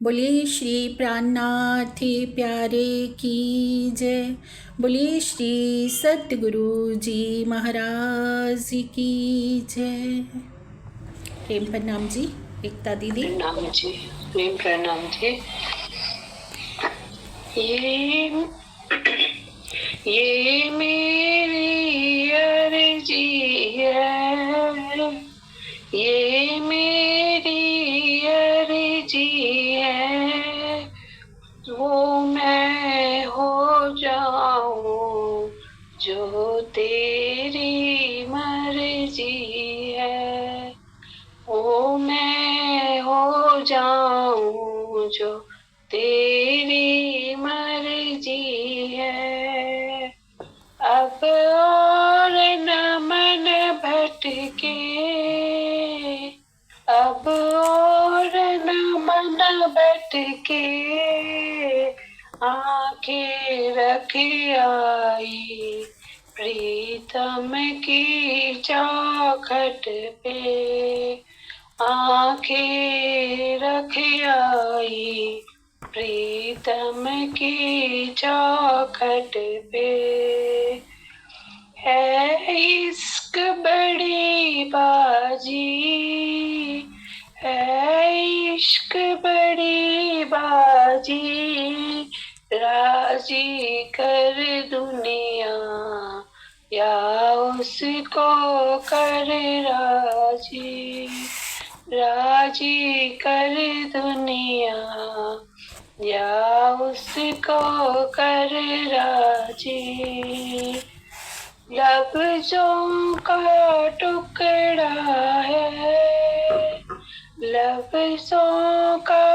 बोलिए श्री प्राणनाथ प्यारे की जय। बोलिए श्री सतगुरु जी महाराज की जय। प्रेम प्रणाम जी एकता दीदी। प्रणाम जी। प्रेम प्रणाम जी। ये ये मेरी अर्जी है, ये मेरी अर्जी है, वो मैं हो जाऊं जो तेरी मर्जी है, वो मैं हो जाऊं जो तेरी मर्जी है। अब और न मन भटके, अब और न मन भटके, आंखें रख आई प्रीतम की चौखट पे, आंखें रख आई प्रीतम की चौखट पे। है इश्क बड़ी बाजी, है इश्क बड़ी बाजी, राजी कर दुनिया या उसको कर राजी, राजी कर दुनिया या उसको कर राजी। लफ्जों का टुकड़ा है, लफ्जों का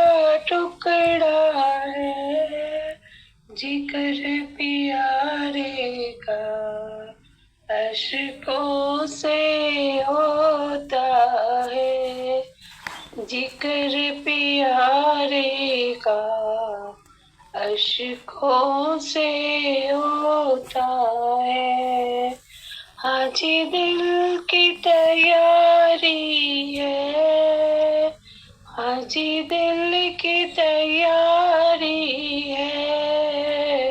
टुकड़ा है, जिक्र प्यारे का अश्कों से होता है, जिक्र प्यारे का अश्कों से होता है। आज दिल की तैयारी है, आज दिल की तैयारी है,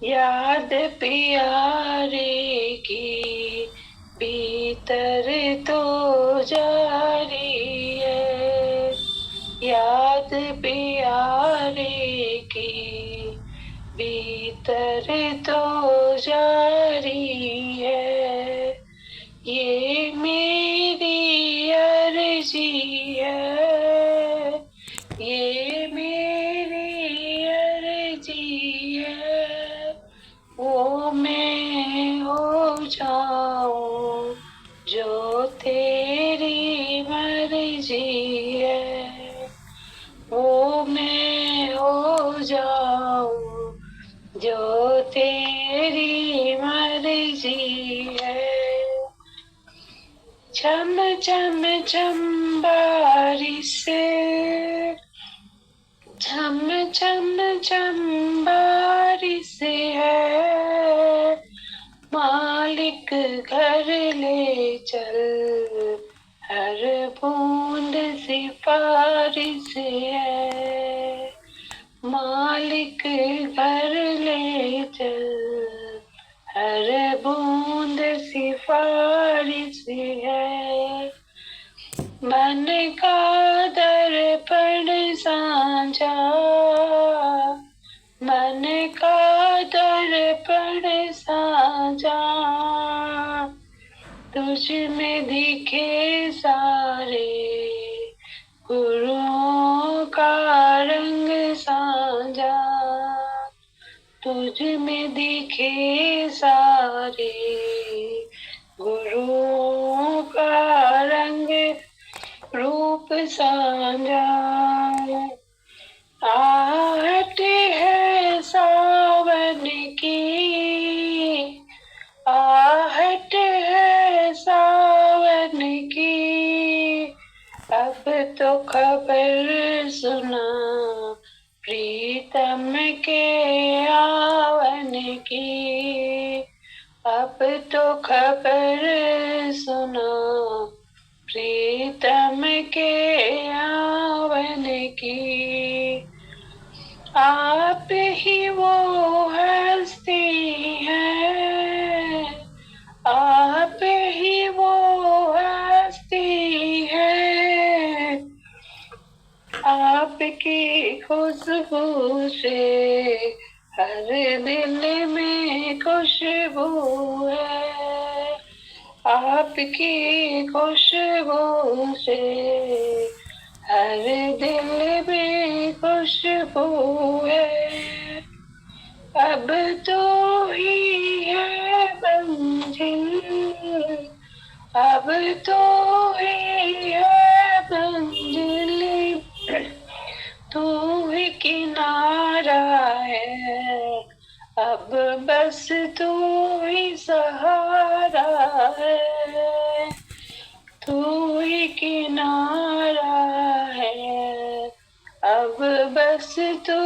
याद प्यारे की भीतर तो जारी है, याद प्यारे की भीतर तो जारी है। ये मेरी अर्जी है, ये मेरी अर्जी है, वो मैं हो जाऊं जो तेरी मर्जी है, वो मैं हो जाऊं जो तेरी मर्जी है। छम छम छम बारिश, छम छम छम बारिश है, मालिक घर ले चल, हर बूंद सिफारिश है, मालिक घर ले चल, हर बूंद सिफारिश है। मन का दर्पण साझा, मन का दर्पण साझा, तुझ में दिखे सारे गुरुओं का रंग साझा, तुझ में दिखे सारे गुरुओं का रंग रूप साझा। आहट है सावन की, आहट है सावन की, अब तो खबर सुना प्रीतम के आवन की, अब तो खबर सुना प्रीतम के आवन की। आप ही वो हस्ती है, आप ही वो हस्ती है, आपकी खुशबू से हर दिल में खुशबू है, आपकी खुशबू से हर दिल में खुशबू है। अब तो ही है मंजिल, अब तो ही है मंजिल, तू ही किनारा है, अब बस तू ही सहारा है, तू ही किनारा है, अब बस तू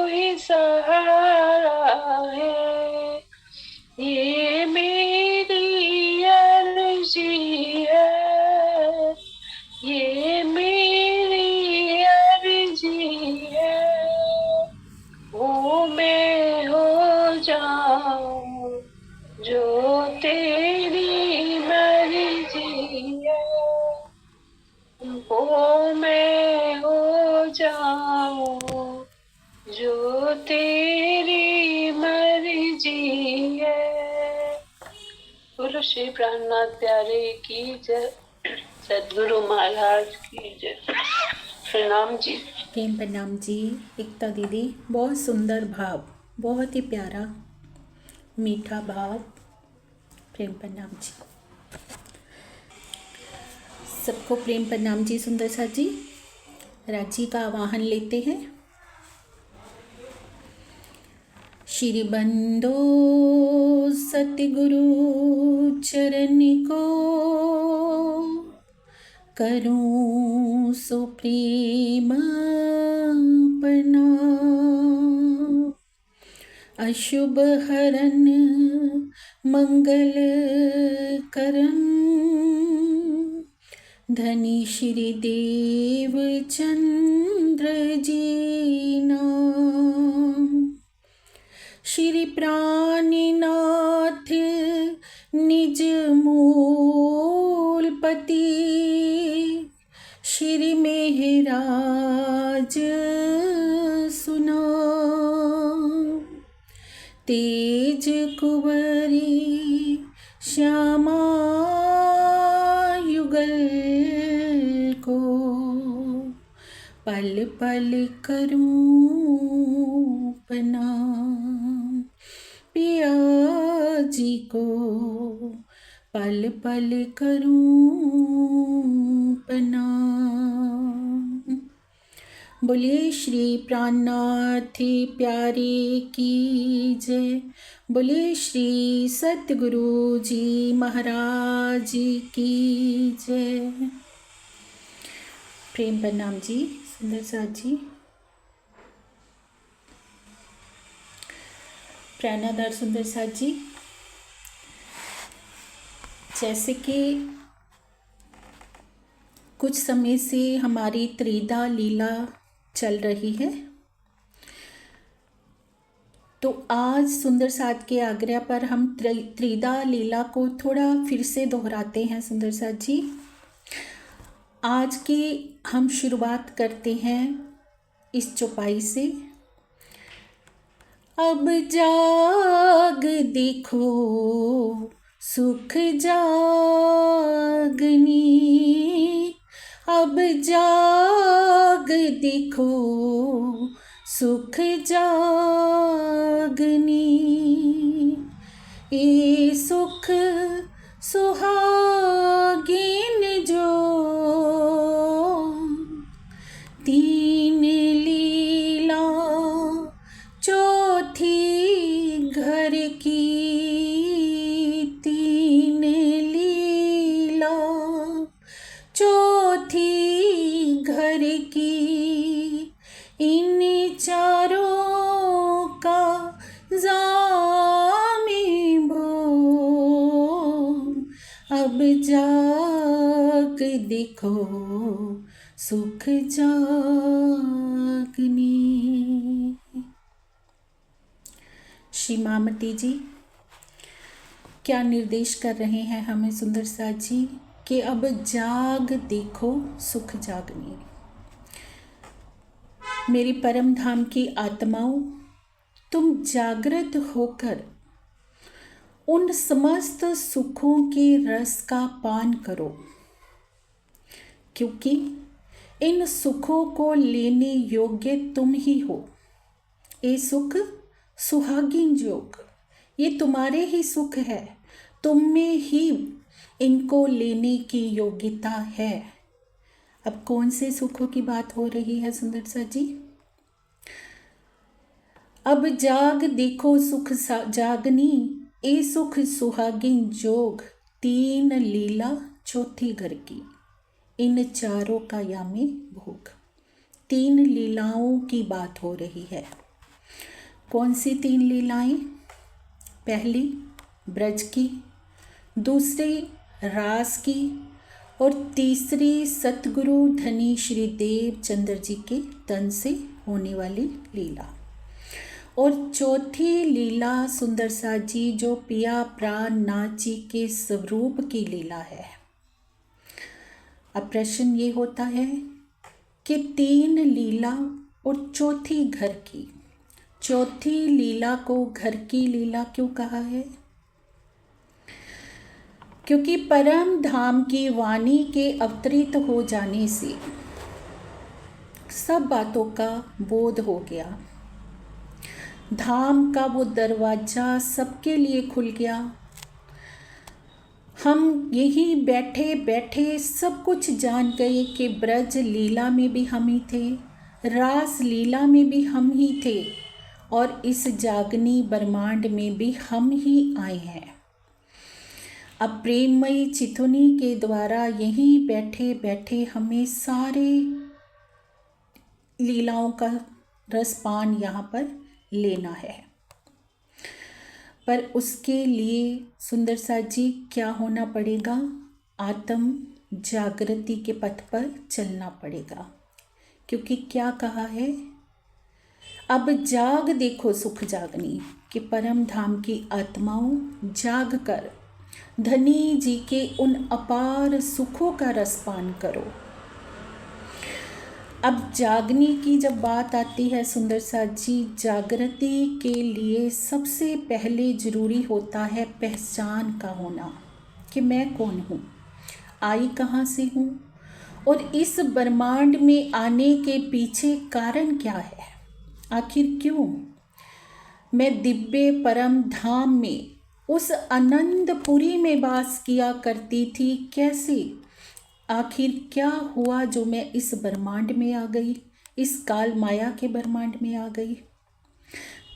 ही सहारा है। ये मेरी अर्जी है, ये मेरी अर्जी है, वो मैं हो जाऊं जो तेरी मर्जी है, वो मैं हो जाऊं जो तेरी मर्जी है। बोलो श्री प्राणनाथ प्यारे की जय, सदगुरु महाराज की जय। प्रणाम जी। प्रेम प्रणाम जी। एकता दीदी, बहुत सुंदर भाव, बहुत ही प्यारा मीठा भाव। प्रेम प्रणाम जी। सबको प्रेम प्रणाम जी। सुंदर सा जी, राजी का आवाहन लेते हैं। श्री बंदो सतगुरु चरण को, करूं सो प्रेम प्रणाम। अशुभ हरन मंगल करन, धनी श्री देव चंद्र जी नाम। श्री प्राणनाथ निज मूलपति, श्री मेहराज सुना। तेज कुंवरी श्यामा युगल को, पल पल करूं प्रणाम। पिया जी को पल पल करूं प्रणाम। बोलिए श्री प्राणनाथ प्यारे की जय। बोलिए श्री सतगुरु जी महाराज की जय। प्रेम प्रणाम जी। सुंदर सा जी, प्राणाधार सुंदर सा जी। जैसे कि कुछ समय से हमारी त्रिदा लीला चल रही है, तो आज सुंदर साथ के आग्रह पर हम त्रिदा लीला को थोड़ा फिर से दोहराते हैं। सुंदर साथ जी, आज की हम शुरुआत करते हैं इस चौपाई से। अब जाग देखो सुख जागनी, अब जाग देखो सुख जागनी। ये सुख सुहागिन जो तीन लीला, चौथी घर की तीन लीला, चौथी घर की, इन चारों का जामी भो। अब जाग देखो सुख जागनी। श्री मामती जी क्या निर्देश कर रहे हैं हमें सुंदर साथ जी कि अब जाग देखो सुख जागनी। मेरी परम धाम की आत्माओं, तुम जागृत होकर उन समस्त सुखों के रस का पान करो, क्योंकि इन सुखों को लेने योग्य तुम ही हो। ये सुख सुहागिन योग, ये तुम्हारे ही सुख है, तुम में ही इनको लेने की योग्यता है। अब कौन से सुखों की बात हो रही है सुंदर सा जी? अब जाग देखो सुख जागनी, ए सुख सुहागिन जोग, तीन लीला चौथी घर की, इन चारों का यामी भोग। तीन लीलाओं की बात हो रही है। कौन सी तीन लीलाएं? पहली ब्रज की, दूसरी रास की और तीसरी सतगुरु धनी श्री देव चंद्र जी के तन से होने वाली लीला, और चौथी लीला सुंदर सा जी जो पिया प्राण नाथ जी के स्वरूप की लीला है। अब प्रश्न ये होता है कि तीन लीला और चौथी घर की, चौथी लीला को घर की लीला क्यों कहा है? क्योंकि परम धाम की वाणी के अवतरित हो जाने से सब बातों का बोध हो गया। धाम का वो दरवाजा सबके लिए खुल गया। हम यही बैठे बैठे सब कुछ जान गए कि ब्रज लीला में भी हम ही थे, रास लीला में भी हम ही थे, और इस जागनी ब्रह्मांड में भी हम ही आए हैं। अब प्रेममयी चितुनी के द्वारा यहीं बैठे बैठे हमें सारे लीलाओं का रसपान यहाँ पर लेना है। पर उसके लिए सुंदर सा जी क्या होना पड़ेगा? आत्म जागृति के पथ पर चलना पड़ेगा। क्योंकि क्या कहा है? अब जाग देखो सुख जागनी, कि परम धाम की आत्माओं जाग कर धनी जी के उन अपार सुखों का रसपान करो। अब जागने की जब बात आती है सुंदर सा जी, जागृति के लिए सबसे पहले जरूरी होता है पहचान का होना, कि मैं कौन हूँ, आई कहाँ से हूँ, और इस ब्रह्मांड में आने के पीछे कारण क्या है। आखिर क्यों मैं दिव्य परम धाम में उस आनंदपुरी में वास किया करती थी? कैसे, आखिर क्या हुआ जो मैं इस ब्रह्मांड में आ गई, इस काल माया के ब्रह्मांड में आ गई?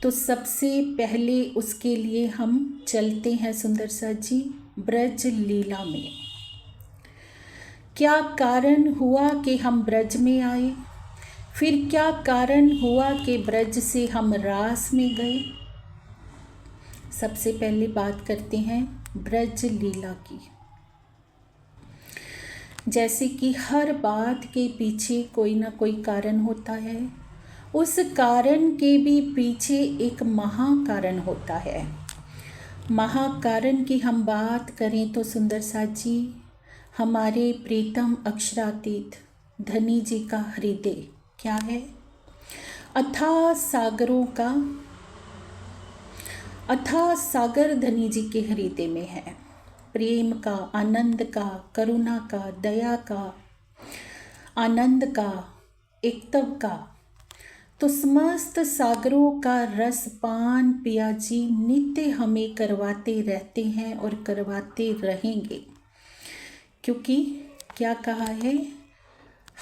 तो सबसे पहले उसके लिए हम चलते हैं सुंदर सा जी ब्रज लीला में। क्या कारण हुआ कि हम ब्रज में आए? फिर क्या कारण हुआ कि ब्रज से हम रास में गए? सबसे पहले बात करते हैं ब्रज लीला की। जैसे कि हर बात के पीछे कोई ना कोई कारण होता है, उस कारण के भी पीछे एक महाकारण होता है। महाकारण की हम बात करें तो सुंदर सा जी हमारे प्रीतम अक्षरातीत धनी जी का हृदय क्या है? अथाह सागरों का अथाह सागर धनी जी के हृदय में है। प्रेम का, आनंद का, करुणा का, दया का, आनंद का, एकत्व का, तो समस्त सागरों का रसपान पिया जी नित्य हमें करवाते रहते हैं और करवाते रहेंगे। क्योंकि क्या कहा है?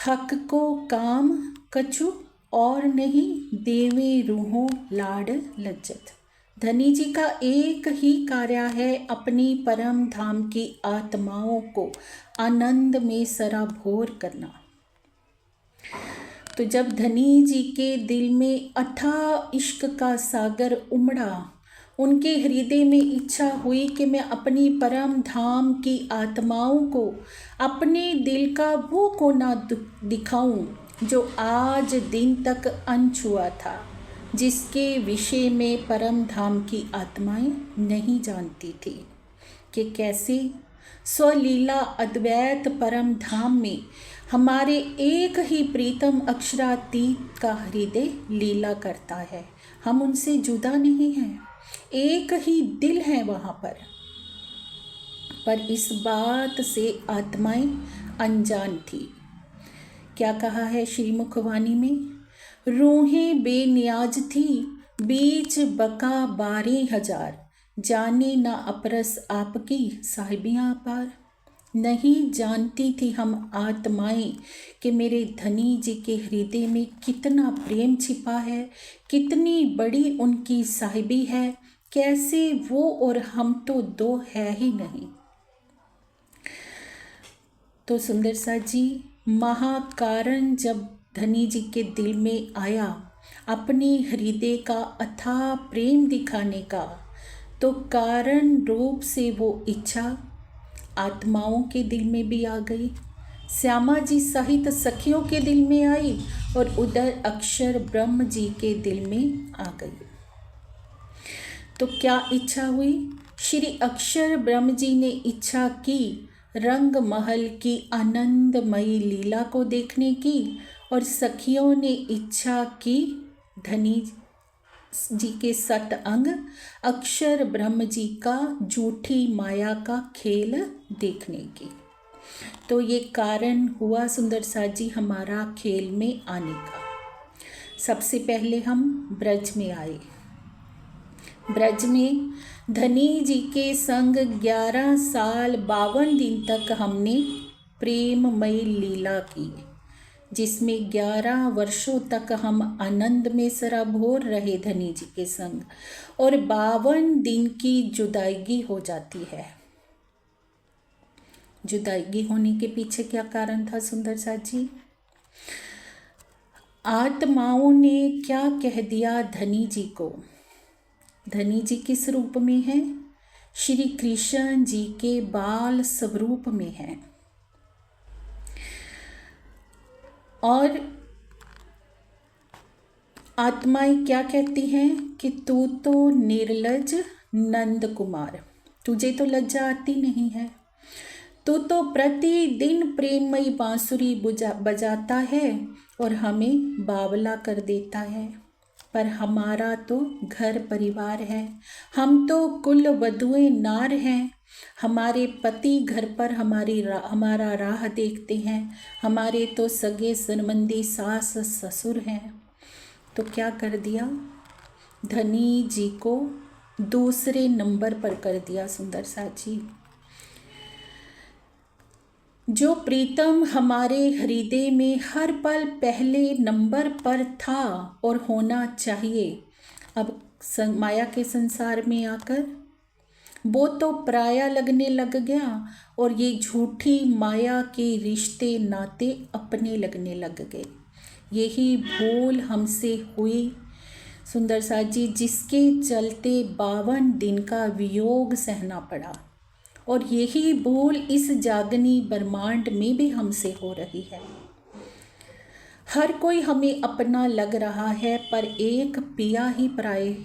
हक को काम कछु और नहीं, देवे रूहों लाड लज्जत। धनी जी का एक ही कार्य है अपनी परम धाम की आत्माओं को आनंद में सराबोर करना। तो जब धनी जी के दिल में अथाह इश्क का सागर उमड़ा, उनके हृदय में इच्छा हुई कि मैं अपनी परम धाम की आत्माओं को अपने दिल का वो कोना दिखाऊं जो आज दिन तक अनछुआ था, जिसके विषय में परम धाम की आत्माएं नहीं जानती थी कि कैसे स्वलीला अद्वैत परम धाम में हमारे एक ही प्रीतम अक्षरातीत का हृदय लीला करता है। हम उनसे जुदा नहीं हैं, एक ही दिल है वहाँ पर इस बात से आत्माएं अनजान थी। क्या कहा है श्रीमुखवाणी में? रूहें बेनियाज थी बीच बका 12,000, जाने ना अपरस आपकी साहिबियाँ पार। नहीं जानती थी हम आत्माएं कि मेरे धनी जी के हृदय में कितना प्रेम छिपा है, कितनी बड़ी उनकी साहिबी है, कैसे वो और हम तो दो है ही नहीं। तो सुंदर सा जी, महाकारण जब धनी जी के दिल में आया अपने हृदय का अथाह प्रेम दिखाने का, तो कारण रूप से वो इच्छा आत्माओं के दिल में भी आ गई। श्यामा जी सहित सखियों के दिल में आई और उधर अक्षर ब्रह्म जी के दिल में आ गई। तो क्या इच्छा हुई? श्री अक्षर ब्रह्म जी ने इच्छा की रंग महल की आनंदमयी लीला को देखने की, और सखियों ने इच्छा की धनी जी के सत अंग अक्षर ब्रह्म जी का झूठी माया का खेल देखने की। तो ये कारण हुआ सुंदर सा जी हमारा खेल में आने का। सबसे पहले हम ब्रज में आए। ब्रज में धनी जी के संग 11 साल 52 दिन तक हमने प्रेममयी लीला की, जिसमें 11 वर्षों तक हम आनंद में सराबोर रहे धनी जी के संग, और 52 दिन की जुदाईगी हो जाती है। जुदाईगी होने के पीछे क्या कारण था सुंदर सा जी? आत्माओं ने क्या कह दिया धनी जी को? धनी जी किस रूप में है? श्री कृष्ण जी के बाल स्वरूप में है। और आत्माएं क्या कहती हैं कि तू तो निर्लज नंद कुमार, तुझे तो लज्जा आती नहीं है, तू तो प्रतिदिन प्रेममयी बांसुरी बजाता है और हमें बावला कर देता है। पर हमारा तो घर परिवार है, हम तो कुल वधुएं नार हैं, हमारे पति घर पर हमारा राह देखते हैं, हमारे तो सगे संबंधी सास ससुर हैं। तो क्या कर दिया? धनी जी को दूसरे नंबर पर कर दिया सुंदर सा जी। जो प्रीतम हमारे हृदय में हर पल पहले नंबर पर था और होना चाहिए, अब माया के संसार में आकर वो तो पराया लगने लग गया, और ये झूठी माया के रिश्ते नाते अपने लगने लग गए। यही भूल हमसे हुई सुंदर सा जी, जिसके चलते 52 दिन का वियोग सहना पड़ा, और यही भूल इस जागनी ब्रह्मांड में भी हमसे हो रही है। हर कोई हमें अपना लग रहा है, पर एक पिया ही पराये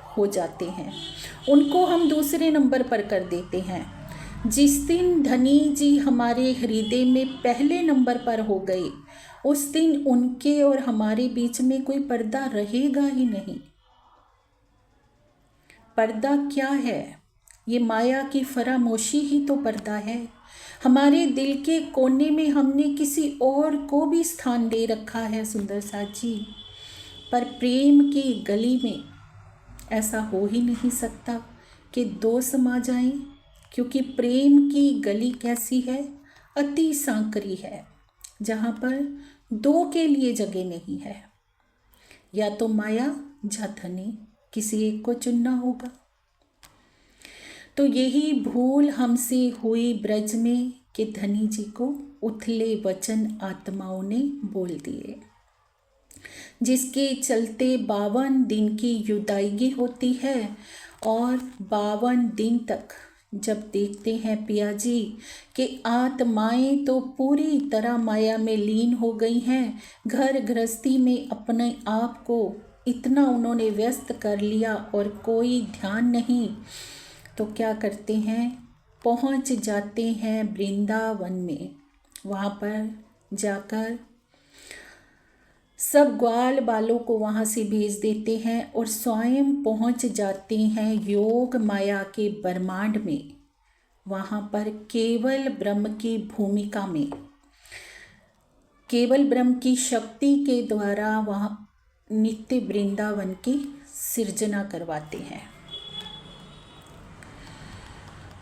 हो जाते हैं, उनको हम दूसरे नंबर पर कर देते हैं। जिस दिन धनी जी हमारे हृदय में पहले नंबर पर हो गए, उस दिन उनके और हमारे बीच में कोई पर्दा रहेगा ही नहीं। पर्दा क्या है? ये माया की फरामोशी ही तो पर्दा है। हमारे दिल के कोने में हमने किसी और को भी स्थान दे रखा है सुंदर सा जी, पर प्रेम की गली में ऐसा हो ही नहीं सकता कि दो समा जाएं, क्योंकि प्रेम की गली कैसी है? अति सांकरी है, जहाँ पर दो के लिए जगह नहीं है। या तो माया या धनी, किसी एक को चुनना होगा। तो यही भूल हमसे हुई ब्रज में कि धनी जी को उथले वचन आत्माओं ने बोल दिए, जिसके चलते 52 दिन की जुदाईगी होती है और 52 दिन तक जब देखते हैं पिया जी कि आत्माएं तो पूरी तरह माया में लीन हो गई हैं, घर गृहस्थी में अपने आप को इतना उन्होंने व्यस्त कर लिया और कोई ध्यान नहीं, तो क्या करते हैं, पहुंच जाते हैं वृंदावन में। वहाँ पर जाकर सब ग्वाल बालों को वहाँ से भेज देते हैं और स्वयं पहुँच जाते हैं योग माया के ब्रह्मांड में। वहाँ पर केवल ब्रह्म की भूमिका में, केवल ब्रह्म की शक्ति के द्वारा वहाँ नित्य वृंदावन की सृजना करवाते हैं।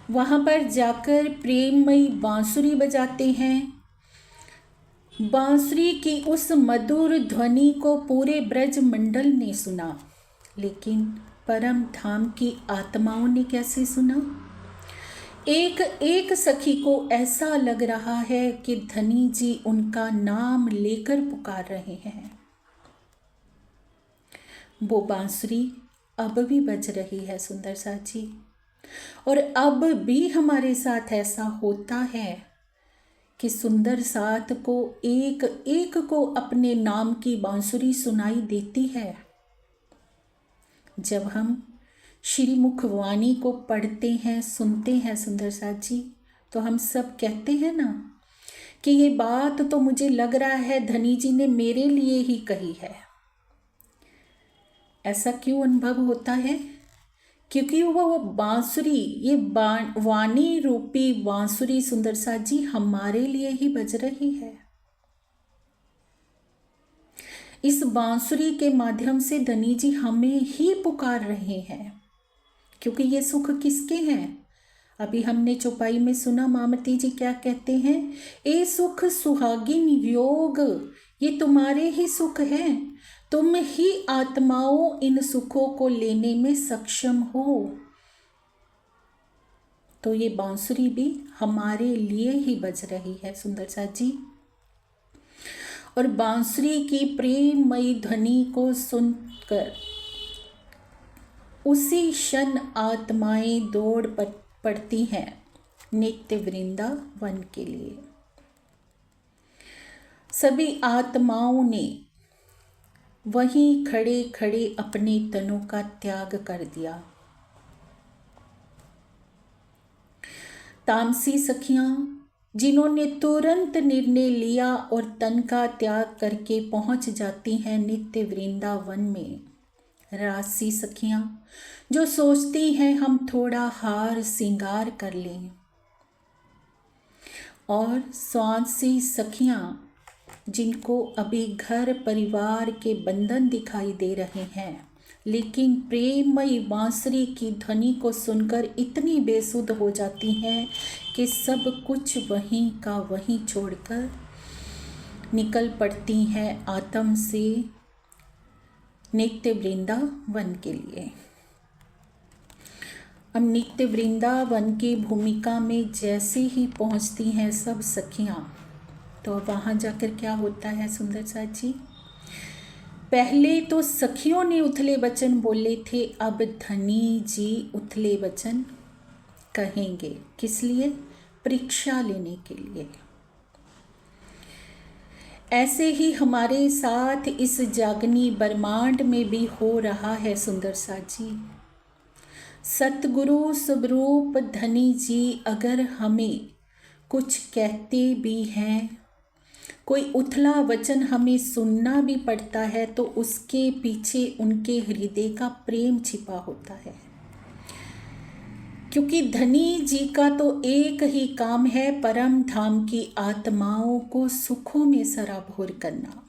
वहाँ पर जाकर प्रेममयी बांसुरी बजाते हैं। बांसुरी की उस मधुर ध्वनि को पूरे ब्रज मंडल ने सुना, लेकिन परम धाम की आत्माओं ने कैसे सुना? एक एक सखी को ऐसा लग रहा है कि धनी जी उनका नाम लेकर पुकार रहे हैं। वो बांसुरी अब भी बज रही है सुंदर साथ जी, और अब भी हमारे साथ ऐसा होता है कि सुंदर साथ को एक एक को अपने नाम की बांसुरी सुनाई देती है। जब हम श्री मुखवाणी को पढ़ते हैं, सुनते हैं सुंदर साथ जी, तो हम सब कहते हैं ना कि ये बात तो मुझे लग रहा है धनी जी ने मेरे लिए ही कही है। ऐसा क्यों अनुभव होता है? क्योंकि वो बांसुरी, ये वाणी रूपी बांसुरी सुंदर साथ जी हमारे लिए ही बज रही है। इस बांसुरी के माध्यम से धनी जी हमें ही पुकार रहे हैं, क्योंकि ये सुख किसके हैं? अभी हमने चौपाई में सुना मामती जी क्या कहते हैं, ए सुख सुहागिन योग, ये तुम्हारे ही सुख हैं, तुम ही आत्माओं इन सुखों को लेने में सक्षम हो। तो ये बांसुरी भी हमारे लिए ही बज रही है सुंदर साथ जी। और बांसुरी की प्रेममयी ध्वनि को सुनकर उसी क्षण आत्माएं दौड़ पड़ती हैं नित्य वृंदावन के लिए। सभी आत्माओं ने वहीं खड़े खड़े अपने तनों का त्याग कर दिया। तामसी सखियां जिन्होंने तुरंत निर्णय लिया और तन का त्याग करके पहुंच जाती हैं नित्य वृंदावन में। राजसी सखियां जो सोचती हैं हम थोड़ा हार श्रृंगार कर लें, और स्वांसी सखियां जिनको अभी घर परिवार के बंधन दिखाई दे रहे हैं, लेकिन प्रेममयी बांसुरी की ध्वनि को सुनकर इतनी बेसुध हो जाती हैं कि सब कुछ वहीं का वहीं छोड़कर निकल पड़ती हैं आत्म से नित्य वृंदावन के लिए। अब नित्य वृंदावन की भूमिका में जैसे ही पहुंचती हैं सब सखियां, तो वहाँ जाकर क्या होता है सुंदर साथ जी? पहले तो सखियों ने उथले वचन बोले थे, अब धनी जी उथले वचन कहेंगे। किस लिए? परीक्षा लेने के लिए। ऐसे ही हमारे साथ इस जागनी ब्रह्मांड में भी हो रहा है सुंदर साथ जी। सतगुरु स्वरूप धनी जी अगर हमें कुछ कहते भी हैं, कोई उथला वचन हमें सुनना भी पड़ता है, तो उसके पीछे उनके हृदय का प्रेम छिपा होता है। क्योंकि धनी जी का तो एक ही काम है, परम धाम की आत्माओं को सुखों में सराबोर करना।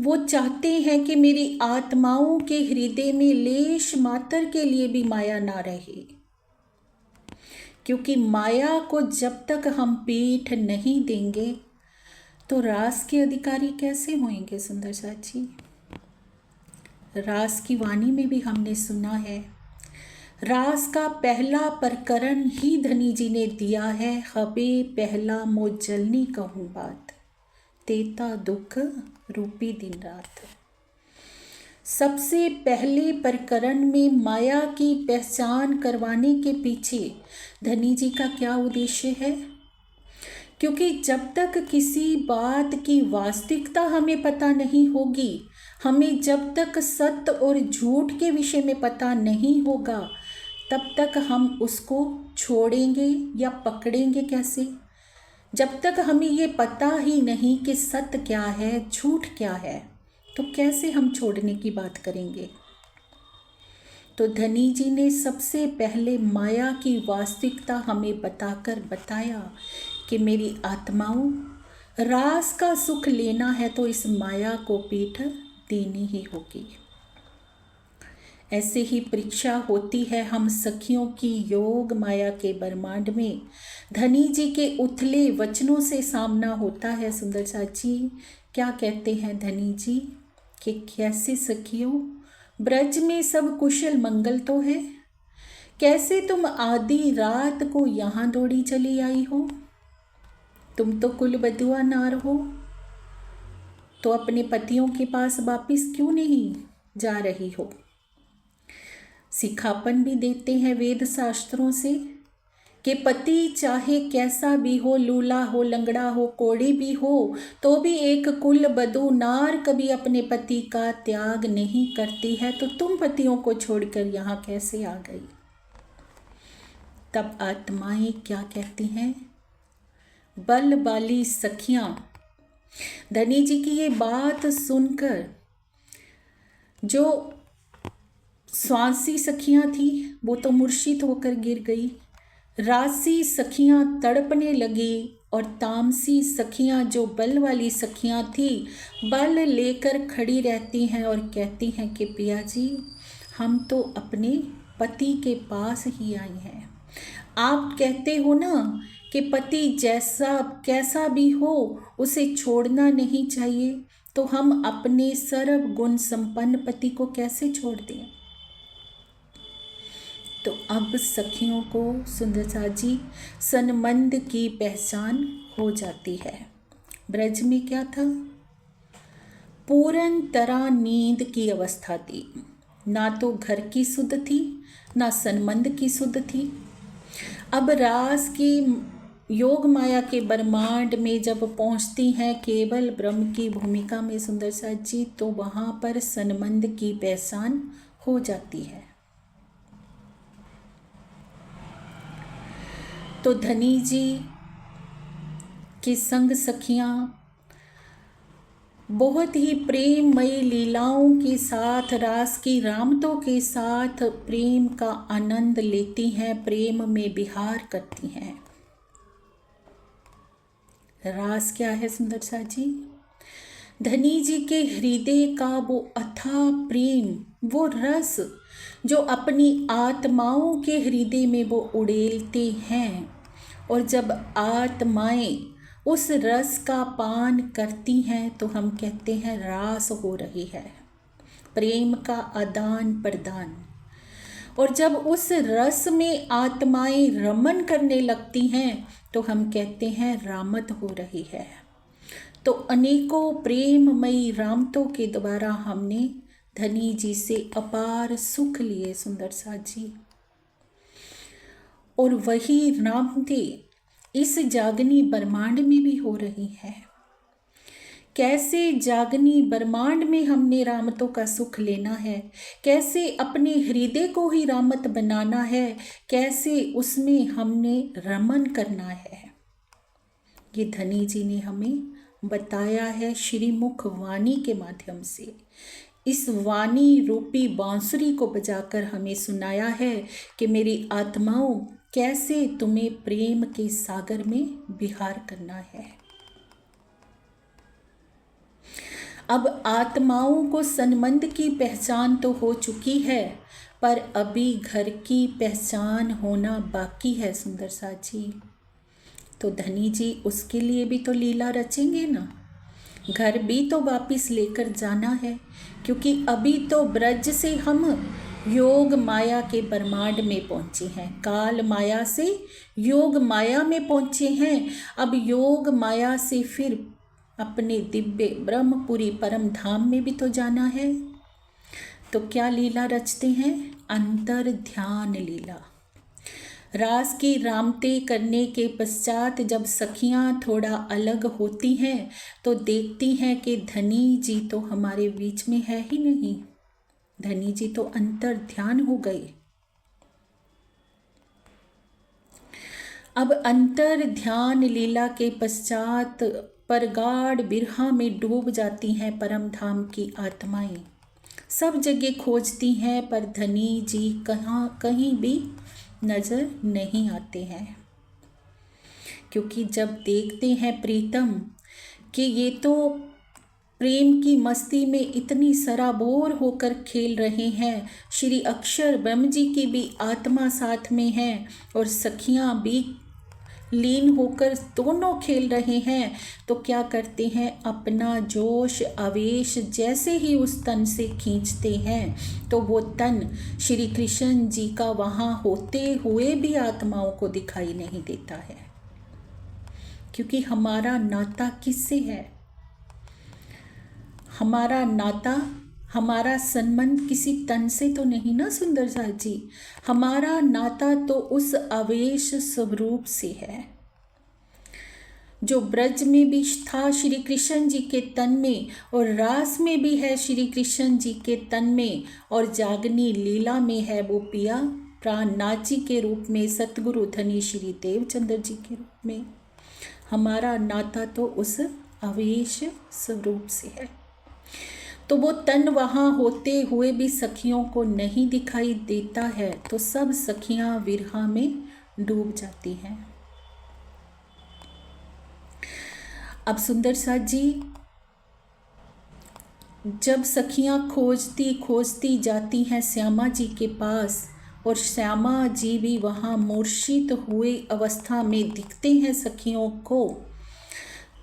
वो चाहते हैं कि मेरी आत्माओं के हृदय में लेश मात्र के लिए भी माया ना रहे, क्योंकि माया को जब तक हम पीठ नहीं देंगे तो रास के अधिकारी कैसे होंगे सुंदर साथ जी? रास की वाणी में भी हमने सुना है, रास का पहला प्रकरण ही धनी जी ने दिया है, हबे पहला मोजलनी कहूँ बात, तेता दुख रूपी दिन रात। सबसे पहले प्रकरण में माया की पहचान करवाने के पीछे धनी जी का क्या उद्देश्य है? क्योंकि जब तक किसी बात की वास्तविकता हमें पता नहीं होगी, हमें जब तक सत्य और झूठ के विषय में पता नहीं होगा, तब तक हम उसको छोड़ेंगे या पकड़ेंगे कैसे? जब तक हमें ये पता ही नहीं कि सत्य क्या है, झूठ क्या है, तो कैसे हम छोड़ने की बात करेंगे? तो धनी जी ने सबसे पहले माया की वास्तविकता हमें बताया कि मेरी आत्माओं, रास का सुख लेना है तो इस माया को पीठ देनी ही होगी। ऐसे ही परीक्षा होती है हम सखियों की योग माया के ब्रह्मांड में। धनी जी के उथले वचनों से सामना होता है। सुंदर साथ जी क्या कहते हैं धनी जी कि कैसे सखियों, ब्रज में सब कुशल मंगल तो है, कैसे तुम आधी रात को यहाँ दौड़ी चली आई हो? तुम तो कुल बधुआ नार हो, तो अपने पतियों के पास वापिस क्यों नहीं जा रही हो? सिखापन भी देते हैं वेद शास्त्रों से कि पति चाहे कैसा भी हो, लूला हो, लंगड़ा हो, कोड़ी भी हो, तो भी एक कुल बधू नार कभी अपने पति का त्याग नहीं करती है। तो तुम पतियों को छोड़कर यहाँ कैसे आ गई? तब आत्माएं क्या कहती हैं? बल वाली सखियां धनी जी की ये बात सुनकर, जो स्वासी सखियां थी वो तो मूर्छित होकर गिर गई, रासी सखियां तड़पने लगी और तामसी सखियां जो बल वाली सखियां थी बल लेकर खड़ी रहती हैं और कहती हैं कि पिया जी, हम तो अपने पति के पास ही आई हैं। आप कहते हो ना कि पति जैसा कैसा भी हो उसे छोड़ना नहीं चाहिए, तो हम अपने सर्व गुण संपन्न पति को कैसे छोड़ दें? तो अब सखियों को सुंदरसा जी सनमंद की पहचान हो जाती है। ब्रज में क्या था? पूर्ण तरह नींद की अवस्था थी। ना तो घर की सुध थी, ना सनमंद की सुध थी। अब रास की योग माया के ब्रह्मांड में जब पहुंचती हैं केवल ब्रह्म की भूमिका में सुंदरसा जी, तो वहां पर सनमंद की पहचान हो जाती है। तो धनी जी की संग सखियां बहुत ही प्रेममयी लीलाओं के साथ, रास की रामतों के साथ प्रेम का आनंद लेती हैं, प्रेम में विहार करती हैं। रास क्या है सुंदरसा जी? धनी जी के हृदय का वो अथाह प्रेम, वो रस जो अपनी आत्माओं के हृदय में वो उड़ेलते हैं, और जब आत्माएं उस रस का पान करती हैं तो हम कहते हैं रास हो रही है, प्रेम का आदान प्रदान। और जब उस रस में आत्माएं रमन करने लगती हैं तो हम कहते हैं रामत हो रही है। तो अनेकों प्रेममयी रामतों के द्वारा हमने धनी जी से अपार सुख लिए सुंदरसा जी, और वही रामते इस जागनी ब्रह्मांड में भी हो रही है। कैसे जागनी ब्रह्मांड में हमने रामतों का सुख लेना है, कैसे अपने हृदय को ही रामत बनाना है, कैसे उसमें हमने रमन करना है, ये धनी जी ने हमें बताया है श्रीमुख वाणी के माध्यम से। इस वाणी रूपी बांसुरी को बजाकर हमें सुनाया है कि मेरी आत्माओं, कैसे तुम्हें प्रेम के सागर में विहार करना है। अब आत्माओं को सनमंद की पहचान तो हो चुकी है, पर अभी घर की पहचान होना बाकी है सुंदरसा जी। तो धनी जी उसके लिए भी तो लीला रचेंगे ना, घर भी तो वापिस लेकर जाना है, क्योंकि अभी तो ब्रज से हम योग माया के ब्रह्मांड में पहुंचे हैं, काल माया से योग माया में पहुंचे हैं। अब योग माया से फिर अपने दिव्य ब्रह्मपुरी परम धाम में भी तो जाना है। तो क्या लीला रचते हैं? अंतर ध्यान लीला। रास की रामते करने के पश्चात जब सखियां थोड़ा अलग होती हैं तो देखती हैं कि धनी जी तो हमारे बीच में है ही नहीं, धनी जी तो अंतर ध्यान हो गए। अब अंतर ध्यान लीला के पश्चात परगाढ़ बिरहा में डूब जाती हैं परम धाम की आत्माएं। सब जगह खोजती हैं पर धनी जी कहीं भी नजर नहीं आते हैं, क्योंकि जब देखते हैं प्रीतम कि ये तो प्रेम की मस्ती में इतनी सराबोर होकर खेल रहे हैं, श्री अक्षर ब्रह्म जी की भी आत्मा साथ में है और सखियां भी लीन होकर दोनों खेल रहे हैं, तो क्या करते हैं? अपना जोश आवेश जैसे ही उस तन से खींचते हैं तो वो तन श्री कृष्ण जी का वहाँ होते हुए भी आत्माओं को दिखाई नहीं देता है, क्योंकि हमारा नाता किससे है? हमारा नाता, हमारा संबंध किसी तन से तो नहीं ना सुंदर साथ जी। हमारा नाता तो उस आवेश स्वरूप से है जो ब्रज में भी था श्री कृष्ण जी के तन में और रास में भी है श्री कृष्ण जी के तन में और जागनी लीला में है वो पिया प्राणनाथजी के रूप में, सतगुरु धनी श्री देवचंद्र जी के रूप में। हमारा नाता तो उस आवेश स्वरूप से है। तो वो तन वहाँ होते हुए भी सखियों को नहीं दिखाई देता है, तो सब सखियां विरहा में डूब जाती हैं। अब सुंदर साथ जी, जब सखियां खोजती खोजती जाती हैं श्यामा जी के पास और श्यामा जी भी वहाँ मूर्छित हुए अवस्था में दिखते हैं सखियों को,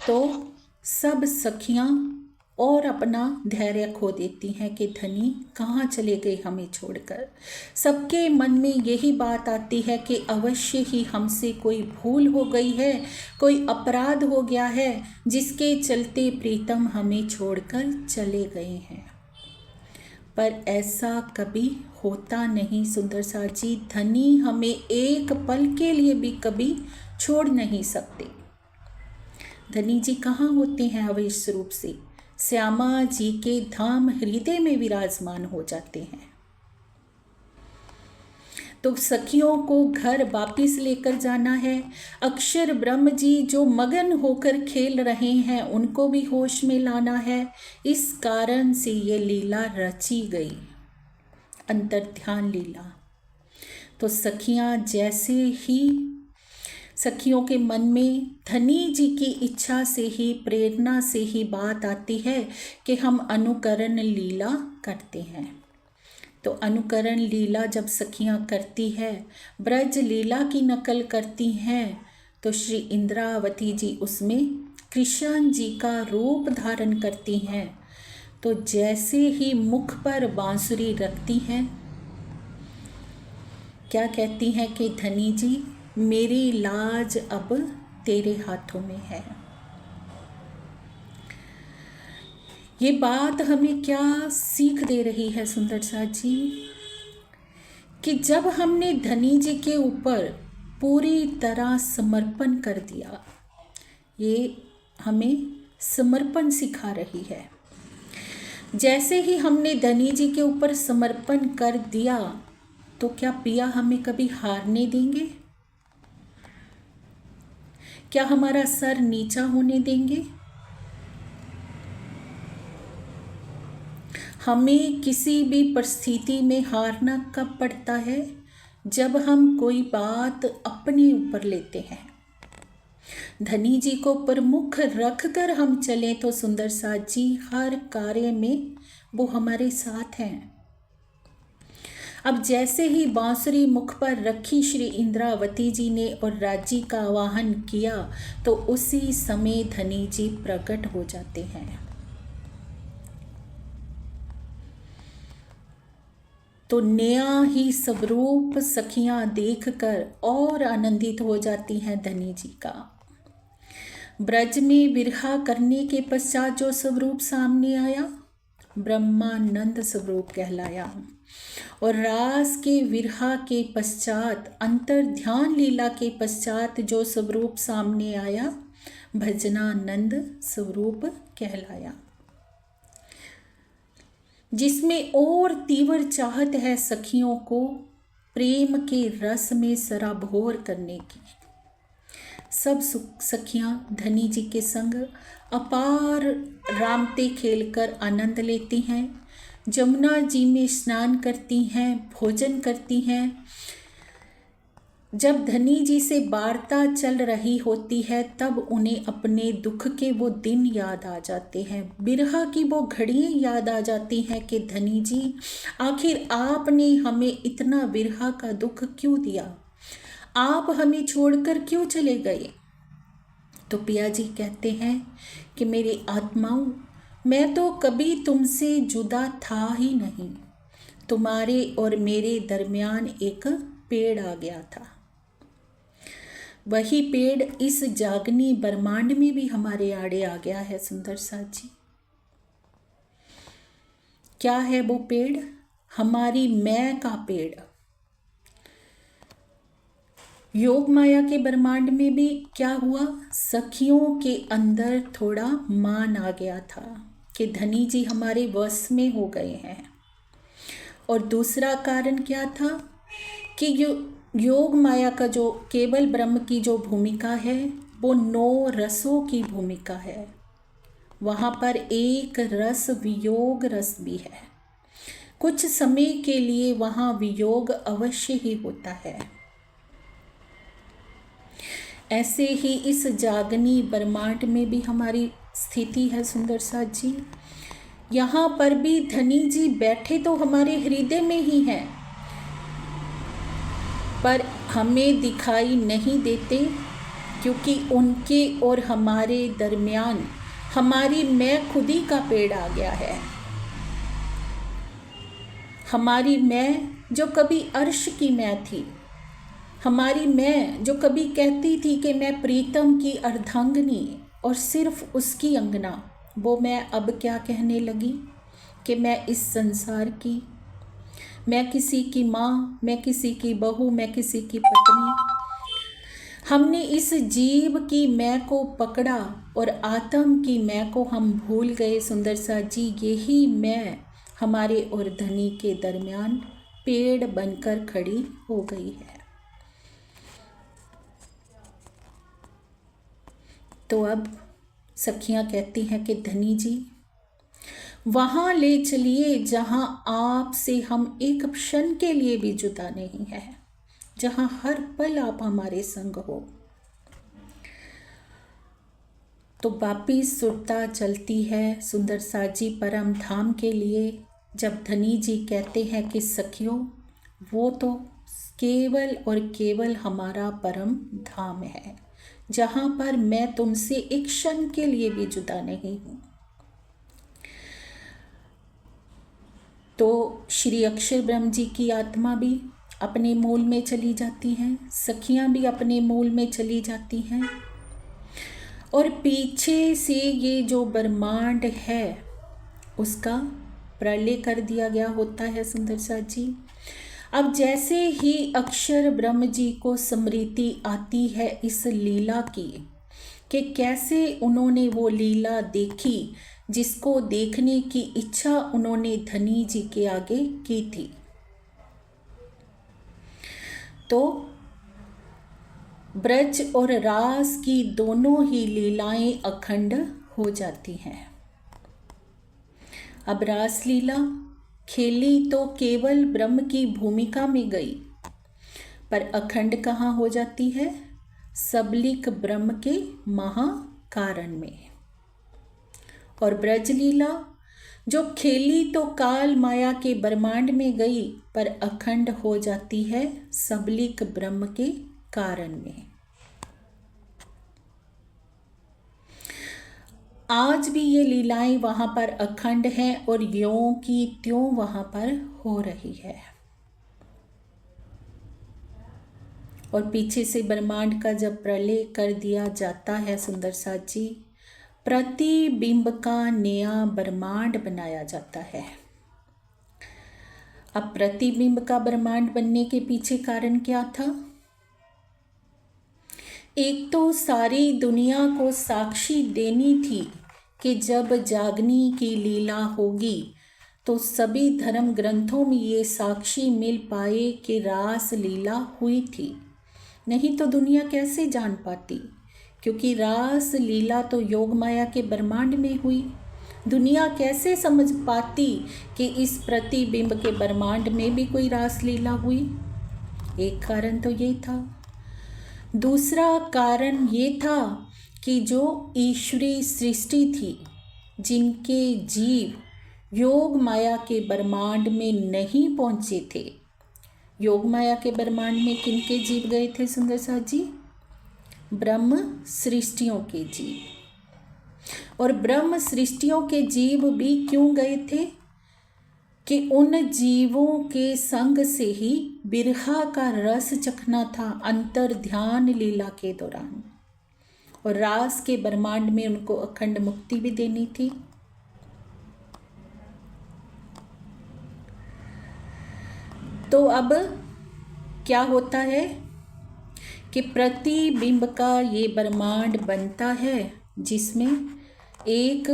तो सब सखियां और अपना धैर्य खो देती हैं कि धनी कहाँ चले गए हमें छोड़कर। सबके मन में यही बात आती है कि अवश्य ही हमसे कोई भूल हो गई है, कोई अपराध हो गया है जिसके चलते प्रीतम हमें छोड़कर चले गए हैं। पर ऐसा कभी होता नहीं सुंदर साथ जी। धनी हमें एक पल के लिए भी कभी छोड़ नहीं सकते। धनी जी कहाँ होते हैं? अवश्य स्वरूप से श्यामा जी के धाम हृदय में विराजमान हो जाते हैं। तो सखियों को घर वापिस लेकर जाना है। अक्षर ब्रह्म जी जो मगन होकर खेल रहे हैं उनको भी होश में लाना है। इस कारण से ये लीला रची गई, अंतर ध्यान लीला। तो सखियां जैसे ही सखियों के मन में धनी जी की इच्छा से ही, प्रेरणा से ही बात आती है कि हम अनुकरण लीला करते हैं। तो अनुकरण लीला जब सखियां करती है, ब्रज लीला की नकल करती हैं, तो श्री इंद्रावती जी उसमें कृष्ण जी का रूप धारण करती हैं। तो जैसे ही मुख पर बांसुरी रखती हैं, क्या कहती हैं कि धनी जी मेरी लाज अब तेरे हाथों में है। ये बात हमें क्या सीख दे रही है सुंदर साथ जी? कि जब हमने धनी जी के ऊपर पूरी तरह समर्पण कर दिया, ये हमें समर्पण सिखा रही है। जैसे ही हमने धनी जी के ऊपर समर्पण कर दिया, तो क्या पिया हमें कभी हारने देंगे? क्या हमारा सर नीचा होने देंगे? हमें किसी भी परिस्थिति में हारना कब पड़ता है? जब हम कोई बात अपने ऊपर लेते हैं। धनी जी को प्रमुख रखकर हम चलें तो सुंदर साथ जी हर कार्य में वो हमारे साथ हैं। अब जैसे ही बांसुरी मुख पर रखी श्री इंद्रावती जी ने और राज्य का आवाहन किया, तो उसी समय धनी जी प्रकट हो जाते हैं। तो नया ही स्वरूप सखियां देखकर और आनंदित हो जाती हैं धनी जी का। ब्रज में विरहा करने के पश्चात जो स्वरूप सामने आया, ब्रह्मानंद स्वरूप कहलाया। और रास के विरहा के पश्चात, अंतर ध्यान लीला के पश्चात जो स्वरूप सामने आया, भजनानंद स्वरूप कहलाया, जिसमें और तीव्र चाहत है सखियों को प्रेम के रस में सराबोर करने की। सब सखियां धनी जी के संग अपार रामते खेलकर आनंद लेती हैं, जमुना जी में स्नान करती हैं, भोजन करती हैं। जब धनी जी से वार्ता चल रही होती है तब उन्हें अपने दुख के वो दिन याद आ जाते हैं, बिरहा की वो घड़ियाँ याद आ जाती हैं कि धनी जी आखिर आपने हमें इतना बिरहा का दुख क्यों दिया, आप हमें छोड़कर क्यों चले गए। तो पिया जी कहते हैं कि मेरी आत्माओं, मैं तो कभी तुमसे जुदा था ही नहीं, तुम्हारे और मेरे दरमियान एक पेड़ आ गया था। वही पेड़ इस जागनी ब्रह्मांड में भी हमारे आड़े आ गया है। सुंदर साथ जी, क्या है वो पेड़? हमारी मैं का पेड़। योग माया के ब्रह्मांड में भी क्या हुआ, सखियों के अंदर थोड़ा मान आ गया था कि धनी जी हमारे वश में हो गए हैं। और दूसरा कारण क्या था कि योग माया का जो केवल ब्रह्म की जो भूमिका है वो 9 रसों की भूमिका है। वहाँ पर एक रस वियोग रस भी है। कुछ समय के लिए वहाँ वियोग अवश्य ही होता है। ऐसे ही इस जागनी ब्रह्मांड में भी हमारी स्थिति है। सुंदर साथ जी, यहाँ पर भी धनी जी बैठे तो हमारे हृदय में ही हैं, पर हमें दिखाई नहीं देते, क्योंकि उनके और हमारे दरमियान हमारी मैं खुदी का पेड़ आ गया है। हमारी मैं जो कभी अर्श की मैं थी, हमारी मैं जो कभी कहती थी कि मैं प्रीतम की अर्धांगिनी और सिर्फ उसकी अंगना, वो मैं अब क्या कहने लगी कि मैं इस संसार की, मैं किसी की माँ, मैं किसी की बहू, मैं किसी की पत्नी। हमने इस जीव की मैं को पकड़ा और आत्म की मैं को हम भूल गए। सुंदर सा जी, यही मैं हमारे और धनी के दरमियान पेड़ बनकर खड़ी हो गई है। तो अब सखियां कहती हैं कि धनी जी वहाँ ले चलिए जहाँ आपसे हम एक क्षण के लिए भी जुदा नहीं है, जहाँ हर पल आप हमारे संग हो। तो वापिस सुरता चलती है सुंदर साजी परम धाम के लिए। जब धनी जी कहते हैं कि सखियों, वो तो केवल और केवल हमारा परम धाम है, जहाँ पर मैं तुमसे एक क्षण के लिए भी जुदा नहीं हूँ। तो श्री अक्षर ब्रह्म जी की आत्मा भी अपने मूल में चली जाती हैं, सखियां भी अपने मूल में चली जाती हैं, और पीछे से ये जो ब्रह्मांड है उसका प्रलय कर दिया गया होता है। सुंदर साथ जी, अब जैसे ही अक्षर ब्रह्म जी को स्मृति आती है इस लीला की कि कैसे उन्होंने वो लीला देखी जिसको देखने की इच्छा उन्होंने धनी जी के आगे की थी, तो ब्रज और रास की दोनों ही लीलाएं अखंड हो जाती हैं। अब रास लीला खेली तो केवल ब्रह्म की भूमिका में गई, पर अखंड कहाँ हो जाती है? सबलिक ब्रह्म के महाकारण में। और ब्रज लीला जो खेली तो काल माया के ब्रह्मांड में गई, पर अखंड हो जाती है सबलिक ब्रह्म के कारण में। आज भी ये लीलाएं वहां पर अखंड हैं और यों की त्यों वहां पर हो रही है। और पीछे से ब्रह्मांड का जब प्रलय कर दिया जाता है सुंदर साथ जी, प्रतिबिंब का नया ब्रह्मांड बनाया जाता है। अब प्रतिबिंब का ब्रह्मांड बनने के पीछे कारण क्या था? एक तो सारी दुनिया को साक्षी देनी थी कि जब जागने की लीला होगी तो सभी धर्म ग्रंथों में ये साक्षी मिल पाए कि रास लीला हुई थी, नहीं तो दुनिया कैसे जान पाती, क्योंकि रास लीला तो योग माया के ब्रह्मांड में हुई। दुनिया कैसे समझ पाती कि इस प्रतिबिंब के ब्रह्मांड में भी कोई रास लीला हुई? एक कारण तो ये था। दूसरा कारण ये था कि जो ईश्वरीय सृष्टि थी, जिनके जीव योग माया के ब्रह्मांड में नहीं पहुँचे थे। योग माया के ब्रह्मांड में किनके जीव गए थे सुंदर साथ जी? ब्रह्म सृष्टियों के जीव। और ब्रह्म सृष्टियों के जीव भी क्यों गए थे? कि उन जीवों के संग से ही बिरहा का रस चखना था अंतर ध्यान लीला के दौरान, और रास के ब्रह्मांड में उनको अखंड मुक्ति भी देनी थी। तो अब क्या होता है कि प्रतिबिंब का ये ब्रह्मांड बनता है, जिसमें एक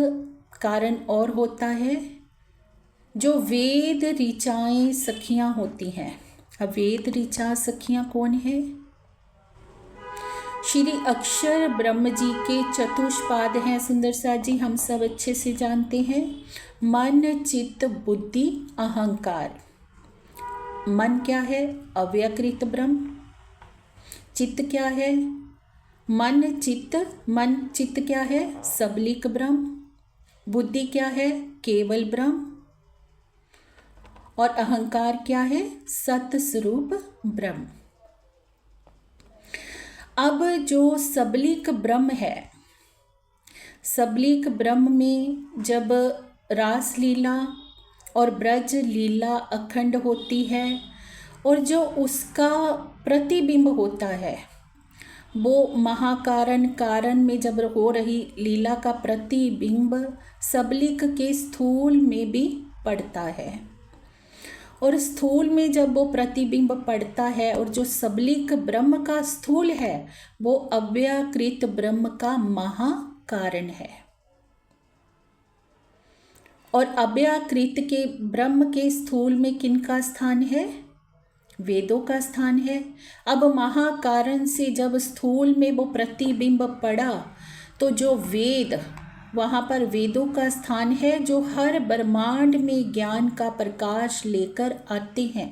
कारण और होता है, जो वेद ऋचाएँ सखियाँ होती हैं। अब वेद ऋचा सखियाँ कौन है? श्री अक्षर ब्रह्म जी के चतुष्पाद हैं सुंदर साथ जी, हम सब अच्छे से जानते हैं। मन, चित्त, बुद्धि, अहंकार। मन क्या है? अव्यकृत ब्रह्म। चित्त क्या है? मन चित्त क्या है? सबलिक ब्रह्म। बुद्धि क्या है? केवल ब्रह्म। और अहंकार क्या है? सत स्वरूप ब्रह्म। अब जो सबलिक ब्रह्म है, सबलिक ब्रह्म में जब रास लीला और ब्रज लीला अखंड होती है, और जो उसका प्रतिबिंब होता है, वो महाकारण कारण में जब हो रही लीला का प्रतिबिंब सबलिक के स्थूल में भी पड़ता है। और स्थूल में जब वो प्रतिबिंब पड़ता है, और जो सबलिक ब्रह्म का स्थूल है वो अव्यकृत ब्रह्म का महाकारण है। और अव्यकृत के ब्रह्म के स्थूल में किनका स्थान है? वेदों का स्थान है। अब महाकारण से जब स्थूल में वो प्रतिबिंब पड़ा, तो जो वेद, वहाँ पर वेदों का स्थान है, जो हर ब्रह्मांड में ज्ञान का प्रकाश लेकर आते हैं।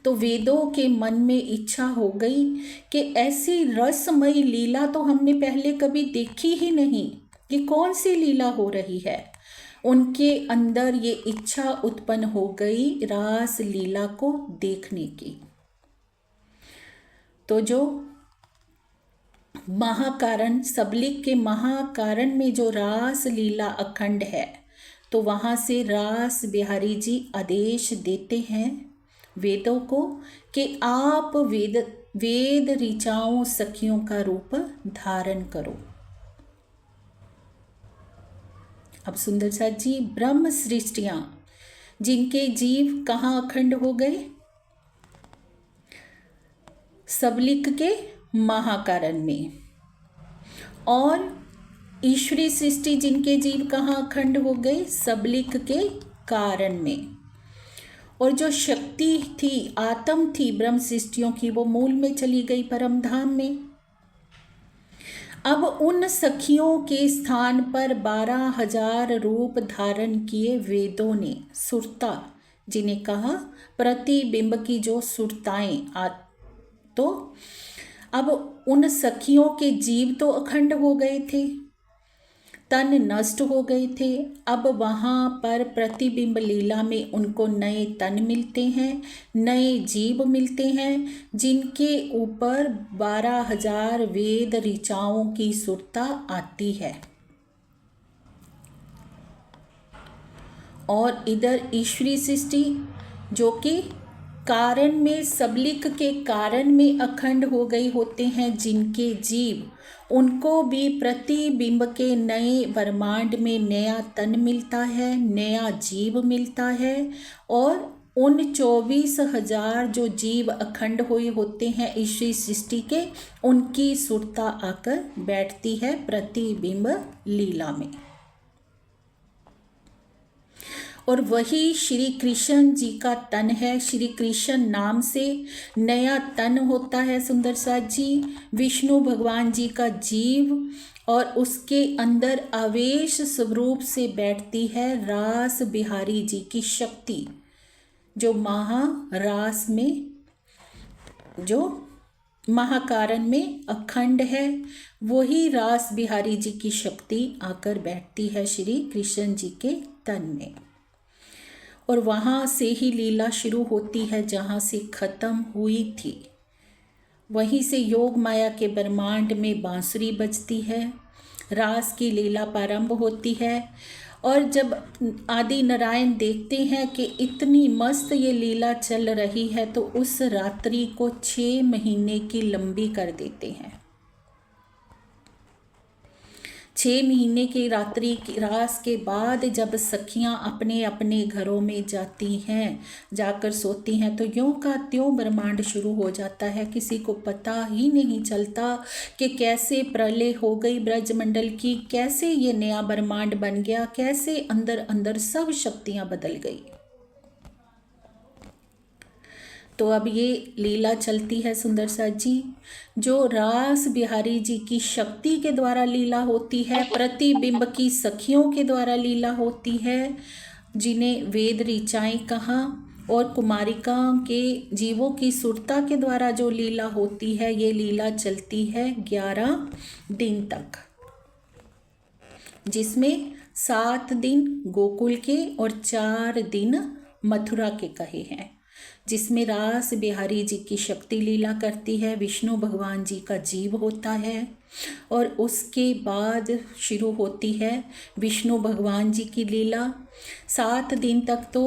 तो वेदों के मन में इच्छा हो गई कि ऐसी रसमयी लीला तो हमने पहले कभी देखी ही नहीं, ये कौन सी लीला हो रही है। उनके अंदर ये इच्छा उत्पन्न हो गई रास लीला को देखने की। तो जो महाकारण, सबलिक के महाकारण में जो रास लीला अखंड है, तो वहाँ से रास बिहारी जी आदेश देते हैं वेदों को कि आप वेद ऋचाओं सखियों का रूप धारण करो। अब सुंदर साथ जी, ब्रह्म सृष्टियाँ जिनके जीव कहाँ अखंड हो गए? सबलिक के महाकारण में। और ईश्वरी सृष्टि जिनके जीव कहाँ अखंड हो गए? सबलिक के कारण में। और जो शक्ति थी, आत्म थी ब्रह्म सृष्टियों की, वो मूल में चली गई परम धाम में। अब उन सखियों के स्थान पर 12,000 रूप धारण किए वेदों ने, सुरता जिन्हें कहा, प्रतिबिंब की जो सुरताएं तो अब उन सखियों के जीव तो अखंड हो गए थे, तन नष्ट हो गए थे। अब वहाँ पर प्रतिबिंब लीला में उनको नए तन मिलते हैं, नए जीव मिलते हैं, जिनके ऊपर 12,000 वेद ऋचाओं की सुरता आती है। और इधर ईश्वरी सृष्टि जो कि कारण में सबलिक के कारण में अखंड हो गए होते हैं जिनके जीव, उनको भी प्रतिबिंब के नए ब्रह्मांड में नया तन मिलता है, नया जीव मिलता है। और उन 24,000 जो जीव अखंड हुए होते हैं ईश्वरी सृष्टि के, उनकी सुरता आकर बैठती है प्रतिबिंब लीला में। और वही श्री कृष्ण जी का तन है। श्री कृष्ण नाम से नया तन होता है सुंदर साथ जी, विष्णु भगवान जी का जीव, और उसके अंदर आवेश स्वरूप से बैठती है रास बिहारी जी की शक्ति, जो महारास में, जो महाकारण में अखंड है। वही रास बिहारी जी की शक्ति आकर बैठती है श्री कृष्ण जी के तन में, और वहाँ से ही लीला शुरू होती है जहाँ से खत्म हुई थी। वहीं से योग माया के ब्रह्मांड में बांसुरी बजती है, रास की लीला प्रारंभ होती है। और जब आदि नारायण देखते हैं कि इतनी मस्त ये लीला चल रही है, तो उस रात्रि को 6 महीने की लंबी कर देते हैं। 6 महीने की रात्रि की रास के बाद जब सखियां अपने अपने घरों में जाती हैं, जाकर सोती हैं, तो यूं का त्यों ब्रह्मांड शुरू हो जाता है। किसी को पता ही नहीं चलता कि कैसे प्रलय हो गई ब्रजमंडल की, कैसे ये नया ब्रह्मांड बन गया, कैसे अंदर अंदर सब शक्तियां बदल गई। तो अब ये लीला चलती है सुंदर साथ जी, जो रास बिहारी जी की शक्ति के द्वारा लीला होती है, प्रतिबिंब की सखियों के द्वारा लीला होती है, जिन्हें वेद ऋचाएं कहा, और कुमारिकाओं के जीवों की सुरता के द्वारा जो लीला होती है, ये लीला चलती है 11 दिन तक, जिसमें 7 दिन गोकुल के और 4 दिन मथुरा के कहे हैं, जिसमें रास बिहारी जी की शक्ति लीला करती है, विष्णु भगवान जी का जीव होता है। और उसके बाद शुरू होती है विष्णु भगवान जी की लीला। 7 दिन तक तो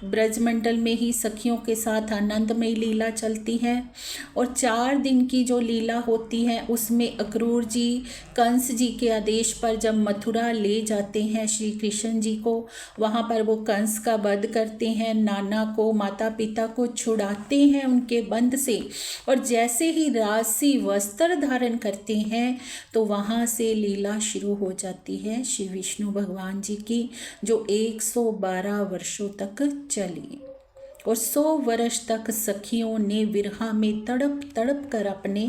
ब्रजमंडल में ही सखियों के साथ आनंदमयी लीला चलती है, और 4 दिन की जो लीला होती है उसमें अक्रूर जी कंस जी के आदेश पर जब मथुरा ले जाते हैं श्री कृष्ण जी को, वहाँ पर वो कंस का वध करते हैं, नाना को, माता पिता को छुड़ाते हैं उनके बंध से, और जैसे ही राशि वस्त्र धारण करते हैं तो वहाँ से लीला शुरू हो जाती है श्री विष्णु भगवान जी की, जो 112 वर्षों तक चली। और 100 वर्ष तक सखियों ने विरहा में तड़प तड़प कर अपने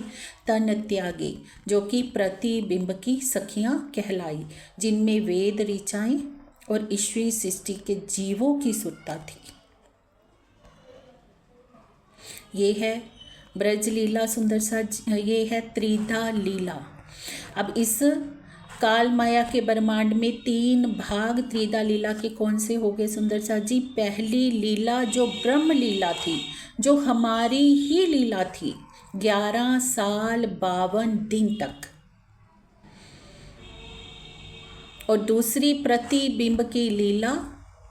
तन त्यागे, जो कि प्रतिबिंब की सखियां कहलाई, जिनमें वेद ऋचाएं और ईश्वरी सृष्टि के जीवों की सुरता थी। ये है ब्रज लीला सुंदर सा, ये है त्रिधा लीला। अब इस काल माया के ब्रह्मांड में 3 भाग त्रिधा लीला के कौन से हो गए सुंदर सा जी। पहली लीला जो ब्रह्म लीला थी, जो हमारी ही लीला थी, 11 साल 52 दिन तक। और दूसरी प्रतिबिंब की लीला,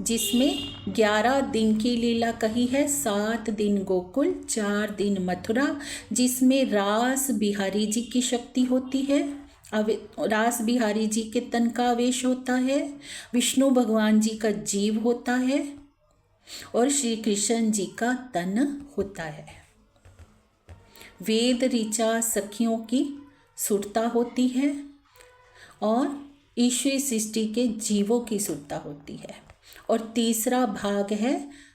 जिसमें 11 दिन की लीला कही है, 7 दिन गोकुल 4 दिन मथुरा, जिसमें रास बिहारी जी की शक्ति होती है, रास बिहारी जी के तन का आवेश होता है, विष्णु भगवान जी का जीव होता है, और श्री कृष्ण जी का तन होता है। वेद ऋचा सखियों की सुरता होती है, और ईश्वरी सृष्टि के जीवों की सुरता होती है। और तीसरा भाग है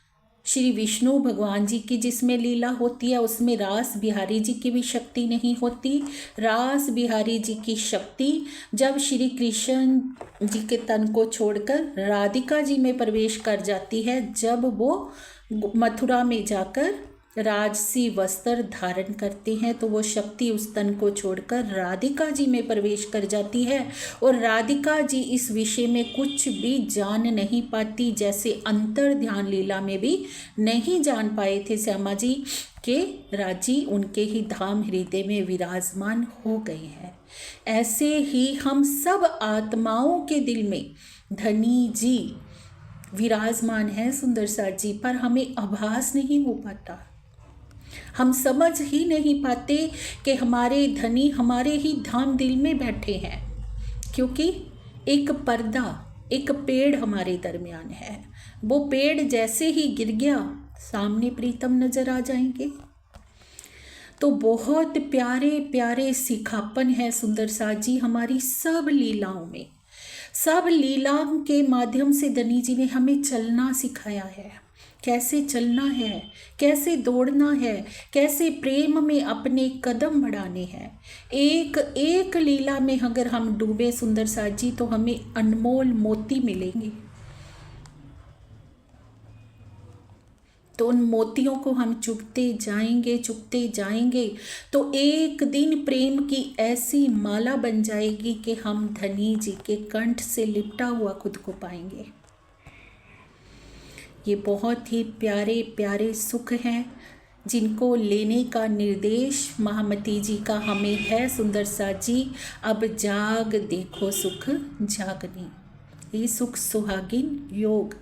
श्री विष्णु भगवान जी की, जिसमें लीला होती है, उसमें रास बिहारी जी की भी शक्ति नहीं होती। रास बिहारी जी की शक्ति जब श्री कृष्ण जी के तन को छोड़कर राधिका जी में प्रवेश कर जाती है, जब वो मथुरा में जाकर राजसी वस्त्र धारण करते हैं, तो वो शक्ति उस तन को छोड़कर राधिका जी में प्रवेश कर जाती है। और राधिका जी इस विषय में कुछ भी जान नहीं पाती, जैसे अंतर ध्यान लीला में भी नहीं जान पाए थे श्यामा जी के राजी उनके ही धाम हृदय में विराजमान हो गए हैं। ऐसे ही हम सब आत्माओं के दिल में धनी जी विराजमान है सुंदर साथ जी, पर हमें आभास नहीं हो पाता। हम समझ ही नहीं पाते कि हमारे धनी हमारे ही धाम दिल में बैठे हैं, क्योंकि एक पर्दा, एक पेड़ हमारे दरमियान है। वो पेड़ जैसे ही गिर गया, सामने प्रीतम नजर आ जाएंगे। तो बहुत प्यारे प्यारे सिखापन है सुंदर साथ जी हमारी सब लीलाओं में। सब लीलाओं के माध्यम से धनी जी ने हमें चलना सिखाया है, कैसे चलना है, कैसे दौड़ना है, कैसे प्रेम में अपने कदम बढ़ाने हैं। एक एक लीला में अगर हम डूबे सुंदर साथ जी तो हमें अनमोल मोती मिलेंगे। तो उन मोतियों को हम चुगते जाएंगे तो एक दिन प्रेम की ऐसी माला बन जाएगी कि हम धनी जी के कंठ से लिपटा हुआ खुद को पाएंगे। ये बहुत ही प्यारे प्यारे सुख हैं जिनको लेने का निर्देश महामती जी का हमें है सुंदर साथ जी। अब जाग देखो सुख जागनी, ये सुख सुहागिन योग,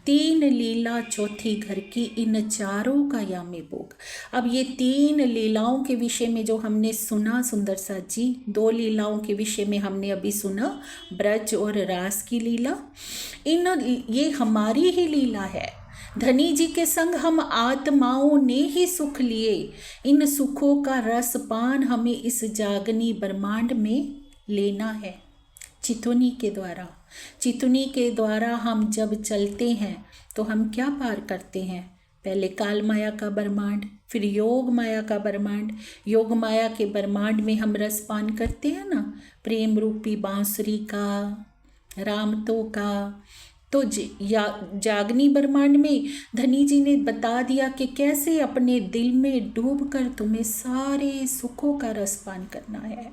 3 लीला चौथी घर की, इन चारों का यामे भोग। अब ये 3 लीलाओं के विषय में जो हमने सुना सुंदर साथ जी, 2 लीलाओं के विषय में हमने अभी सुना ब्रज और रास की लीला। ये हमारी ही लीला है। धनी जी के संग हम आत्माओं ने ही सुख लिए। इन सुखों का रसपान हमें इस जागनी ब्रह्मांड में लेना है। चितुनी के द्वारा हम जब चलते हैं तो हम क्या पार करते हैं? पहले काल माया का ब्रह्मांड, फिर योग माया का ब्रह्मांड। योग माया के ब्रह्मांड में हम रसपान करते हैं ना, प्रेम रूपी बांसुरी का, रामतो का। तो जागनी ब्रह्मांड में धनी जी ने बता दिया कि कैसे अपने दिल में डूबकर तुम्हें सारे सुखों का रसपान करना है।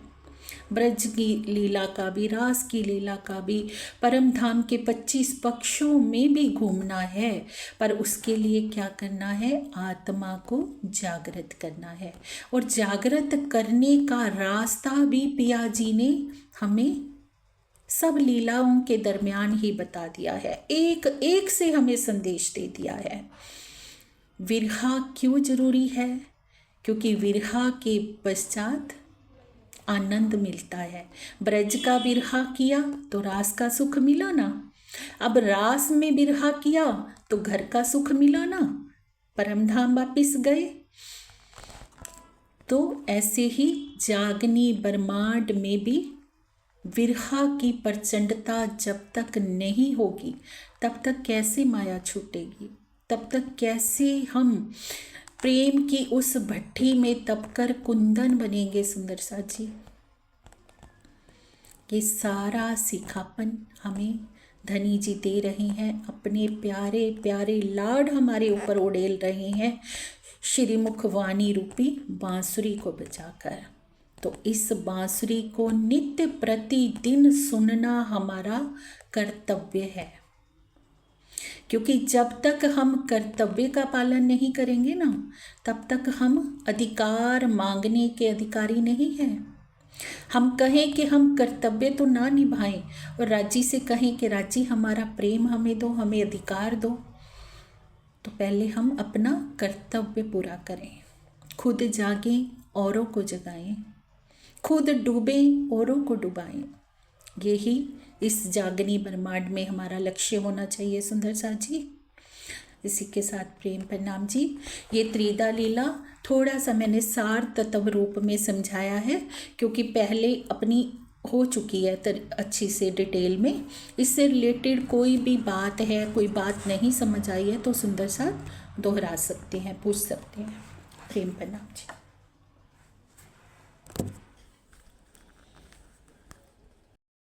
ब्रज की लीला का भी, रास की लीला का भी, परम धाम के 25 पक्षों में भी घूमना है। पर उसके लिए क्या करना है? आत्मा को जागृत करना है। और जागृत करने का रास्ता भी पिया जी ने हमें सब लीलाओं के दरमियान ही बता दिया है। एक एक से हमें संदेश दे दिया है। विरहा क्यों जरूरी है? क्योंकि विरहा के पश्चात आनंद मिलता है। ब्रज का विरहा किया तो रास का सुख मिला ना, अब रास में विरहा किया तो घर का सुख मिला ना, परमधाम वापिस गए। तो ऐसे ही जागनी ब्रह्मांड में भी विरहा की प्रचंडता जब तक नहीं होगी तब तक कैसे माया छूटेगी, तब तक कैसे हम प्रेम की उस भट्ठी में तपकर कुंदन बनेंगे। सुंदर साथ जी, ये सारा सिखापन हमें धनी जी दे रहे हैं। अपने प्यारे प्यारे लाड हमारे ऊपर उड़ेल रहे हैं, श्रीमुख वाणी रूपी बांसुरी को बजाकर। तो इस बांसुरी को नित्य प्रतिदिन सुनना हमारा कर्तव्य है, क्योंकि जब तक हम कर्तव्य का पालन नहीं करेंगे ना, तब तक हम अधिकार मांगने के अधिकारी नहीं हैं। हम कहें कि हम कर्तव्य तो ना निभाएं और राजी से कहें कि राजी हमारा प्रेम हमें दो, हमें अधिकार दो, तो पहले हम अपना कर्तव्य पूरा करें। खुद जागें, औरों को जगाएं, खुद डूबें, औरों को डुबाएं। यही इस जागनी ब्रह्मांड में हमारा लक्ष्य होना चाहिए। सुंदर साथ जी, इसी के साथ प्रेम प्रणाम जी। ये त्रिदा लीला थोड़ा सा मैंने सार तत्व रूप में समझाया है, क्योंकि पहले अपनी हो चुकी है अच्छी से डिटेल में। इससे रिलेटेड कोई भी बात है, कोई बात नहीं समझ आई है तो सुंदर साथ दोहरा सकते हैं, पूछ सकते हैं। प्रेम प्रणाम जी।